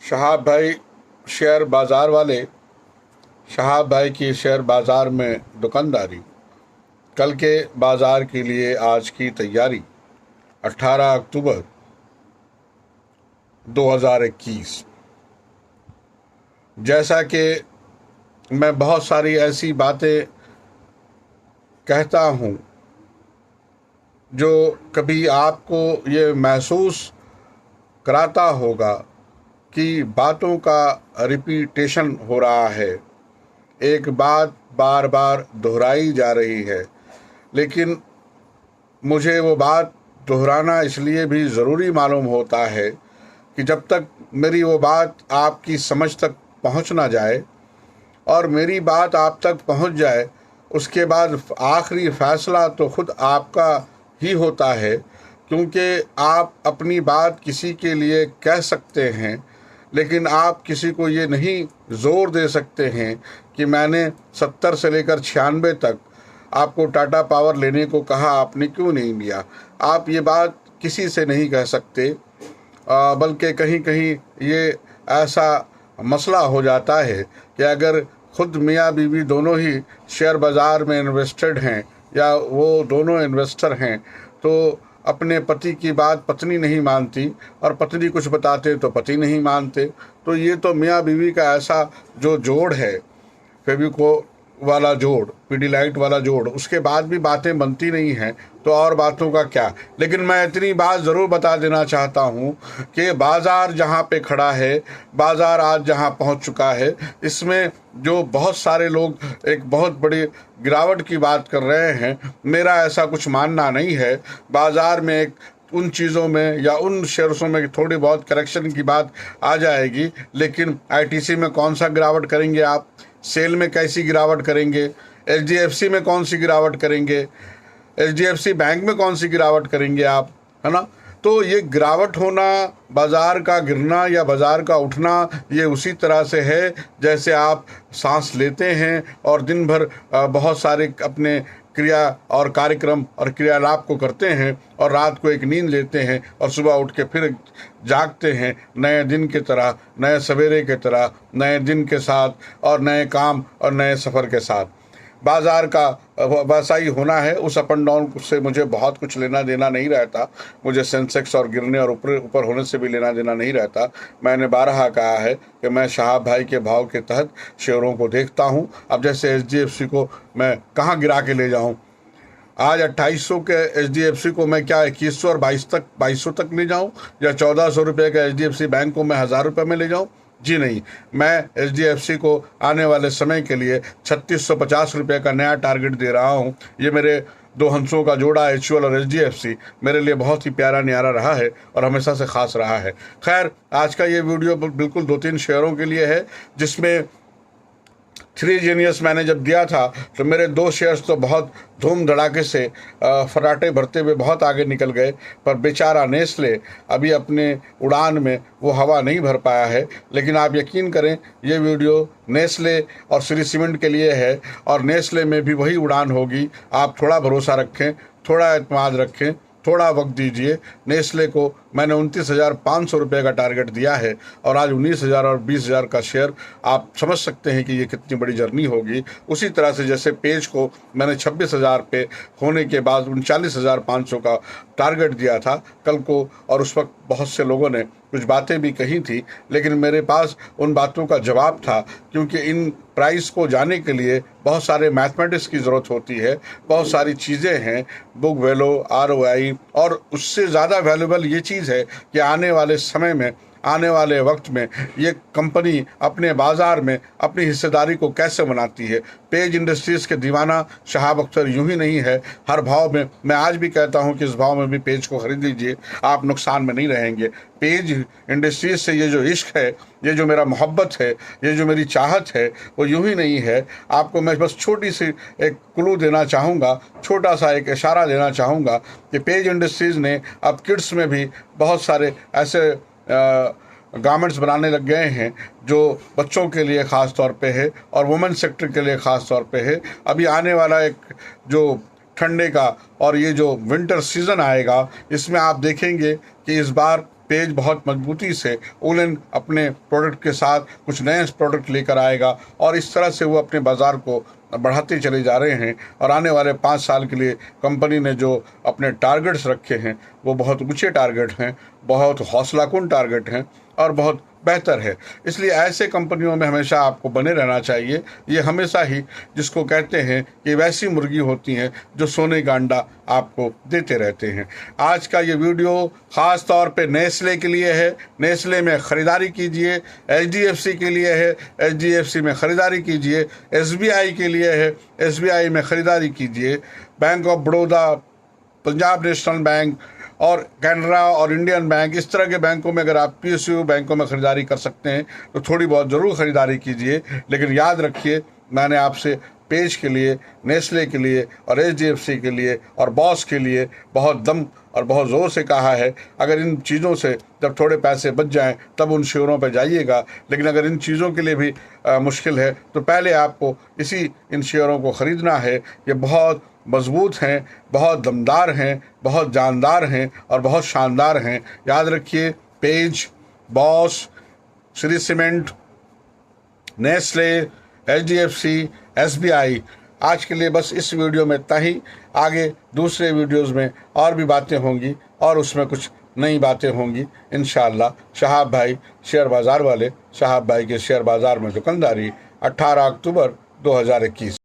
शहाब भाई शेयर बाज़ार वाले, शहाब भाई की शेयर बाज़ार में दुकानदारी, कल के बाज़ार के लिए आज की तैयारी। 18 अक्टूबर 2021। जैसा कि मैं बहुत सारी ऐसी बातें कहता हूँ जो कभी आपको ये महसूस कराता होगा कि बातों का रिपीटेशन हो रहा है, एक बात बार बार दोहराई जा रही है, लेकिन मुझे वो बात दोहराना इसलिए भी ज़रूरी मालूम होता है कि जब तक मेरी वो बात आपकी समझ तक पहुंच ना जाए और मेरी बात आप तक पहुंच जाए, उसके बाद आखिरी फ़ैसला तो खुद आपका ही होता है, क्योंकि आप अपनी बात किसी के लिए कह सकते हैं, लेकिन आप किसी को ये नहीं ज़ोर दे सकते हैं कि मैंने 70 से लेकर 96 तक आपको टाटा पावर लेने को कहा, आपने क्यों नहीं लिया। आप ये बात किसी से नहीं कह सकते, बल्कि कहीं कहीं ये ऐसा मसला हो जाता है कि अगर खुद मियाँ बीवी दोनों ही शेयर बाज़ार में इन्वेस्टेड हैं या वो दोनों इन्वेस्टर हैं, तो अपने पति की बात पत्नी नहीं मानती और पत्नी कुछ बताते तो पति नहीं मानते। तो ये तो मियाँ बीवी का ऐसा जो जोड़ है, फेविको वाला जोड़, पीडीलाइट वाला जोड़, उसके बाद भी बातें बनती नहीं हैं, तो और बातों का क्या। लेकिन मैं इतनी बात ज़रूर बता देना चाहता हूँ कि बाज़ार जहाँ पे खड़ा है, बाज़ार आज जहाँ पहुँच चुका है, इसमें जो बहुत सारे लोग एक बहुत बड़ी गिरावट की बात कर रहे हैं, मेरा ऐसा कुछ मानना नहीं है। बाज़ार में एक उन चीज़ों में या उन शेयर्सों में थोड़ी बहुत करेक्शन की बात आ जाएगी, लेकिन आईटीसी में कौन सा गिरावट करेंगे आप, सेल में कैसी गिरावट करेंगे, एचडीएफसी में कौन सी गिरावट करेंगे, एचडीएफसी बैंक में कौन सी गिरावट करेंगे आप, है ना। तो ये गिरावट होना, बाज़ार का गिरना या बाज़ार का उठना, ये उसी तरह से है जैसे आप सांस लेते हैं और दिन भर बहुत सारे अपने क्रिया और कार्यक्रम और क्रियालाप को करते हैं और रात को एक नींद लेते हैं और सुबह उठ के फिर जागते हैं नए दिन की तरह, नए सवेरे की तरह, नए दिन के साथ और नए काम और नए सफ़र के साथ। बाज़ार का वैसा ही होना है। उस अप एंड डाउन से मुझे बहुत कुछ लेना देना नहीं रहता, मुझे सेंसेक्स और गिरने और ऊपर ऊपर होने से भी लेना देना नहीं रहता। मैंने बारहा कहा है कि मैं शहाब भाई के भाव के तहत शेयरों को देखता हूं। अब जैसे एचडीएफसी को मैं कहां गिरा के ले जाऊं, आज 2800 के एचडीएफसी को मैं क्या 2100 और 2200 तक ले जाऊं, या 1400 रुपये का एचडीएफसी बैंक को मैं 1000 रुपये में ले जाऊं? जी नहीं, मैं एचडीएफसी को आने वाले समय के लिए 3650 रुपये का नया टारगेट दे रहा हूं। ये मेरे दो हंसों का जोड़ा एचयूएल और एचडीएफसी मेरे लिए बहुत ही प्यारा न्यारा रहा है और हमेशा से ख़ास रहा है। खैर, आज का ये वीडियो बिल्कुल 2-3 शेयरों के लिए है, जिसमें 3 जीनियस मैंने जब दिया था तो मेरे 2 शेयर्स तो बहुत धूम धड़ाके से फराटे भरते हुए बहुत आगे निकल गए, पर बेचारा नेस्ले अभी अपने उड़ान में वो हवा नहीं भर पाया है। लेकिन आप यकीन करें, ये वीडियो नेस्ले और श्री सीमेंट के लिए है और नेस्ले में भी वही उड़ान होगी। आप थोड़ा भरोसा रखें, थोड़ा एतमाद रखें, थोड़ा वक्त दीजिए। नेस्ले को मैंने 29,500 रुपये का टारगेट दिया है और आज 19,000 और 20,000 का शेयर, आप समझ सकते हैं कि ये कितनी बड़ी जर्नी होगी। उसी तरह से जैसे पेज को मैंने 26,000 पे होने के बाद 39,500 का टारगेट दिया था कल को, और उस वक्त बहुत से लोगों ने कुछ बातें भी कही थी, लेकिन मेरे पास उन बातों का जवाब था, क्योंकि इन प्राइस को जाने के लिए बहुत सारे मैथमेटिक्स की ज़रूरत होती है, बहुत सारी चीज़ें हैं, बुक वैल्यू, आरओआई, और उससे ज़्यादा वैल्यूबल ये चीज़ है कि आने वाले समय में, आने वाले वक्त में ये कंपनी अपने बाज़ार में अपनी हिस्सेदारी को कैसे बनाती है। पेज इंडस्ट्रीज़ के दीवाना शहाब अख्तर यूं ही नहीं है, हर भाव में। मैं आज भी कहता हूं कि इस भाव में भी पेज को खरीद लीजिए, आप नुकसान में नहीं रहेंगे। पेज इंडस्ट्रीज़ से ये जो इश्क है, ये जो मेरा मोहब्बत है, ये जो मेरी चाहत है, वो यूं ही नहीं है। आपको मैं बस छोटी सी एक क्लू देना चाहूँगा, छोटा सा एक इशारा देना चाहूँगा कि पेज इंडस्ट्रीज़ ने अब किड्स में भी बहुत सारे ऐसे गारमेंट्स बनाने लग गए हैं जो बच्चों के लिए ख़ास तौर पे है और वुमेन सेक्टर के लिए ख़ास तौर पे है। अभी आने वाला एक जो ठंडे का और ये जो विंटर सीज़न आएगा, इसमें आप देखेंगे कि इस बार पेज बहुत मजबूती से वुलन अपने प्रोडक्ट के साथ कुछ नए प्रोडक्ट लेकर आएगा और इस तरह से वो अपने बाज़ार को बढ़ाते चले जा रहे हैं। और आने वाले 5 साल के लिए कंपनी ने जो अपने टारगेट्स रखे हैं वो बहुत ऊंचे टारगेट हैं, बहुत हौसलाकुन टारगेट हैं और बहुत बेहतर है। इसलिए ऐसे कंपनियों में हमेशा आपको बने रहना चाहिए। ये हमेशा ही जिसको कहते हैं कि वैसी मुर्गी होती हैं जो सोने का अंडा आपको देते रहते हैं। आज का ये वीडियो ख़ास तौर पे नेस्ले के लिए है। नेस्ले में ख़रीदारी कीजिए। HDFC के लिए है, HDFC में ख़रीदारी कीजिए। SBI के लिए है, SBI में ख़रीदारी कीजिए। Bank of Baroda, Punjab national bank और कैनरा और इंडियन बैंक, इस तरह के बैंकों में अगर आप PSU बैंकों में ख़रीदारी कर सकते हैं तो थोड़ी बहुत ज़रूर ख़रीदारी कीजिए। लेकिन याद रखिए, मैंने आपसे पेज के लिए, नेस्ले के लिए और HDFC के लिए और बॉस के लिए बहुत दम और बहुत ज़ोर से कहा है। अगर इन चीज़ों से जब थोड़े पैसे बच जाएं तब उन शेयरों पर जाइएगा। लेकिन अगर इन चीज़ों के लिए भी मुश्किल है तो पहले आपको इन शेयरों को ख़रीदना है। ये बहुत मजबूत हैं, बहुत दमदार हैं, बहुत जानदार हैं और बहुत शानदार हैं। याद रखिए, page, boss, Shri cement, Nestle, HDFC, SBI। आज के लिए बस इस वीडियो में इतना ही। आगे दूसरे वीडियोस में और भी बातें होंगी और उसमें कुछ नई बातें होंगी इंशाअल्लाह। शहाब भाई शेयर बाज़ार वाले, शहाब भाई के शेयर बाज़ार में दुकानदारी, 18 अक्टूबर 2021।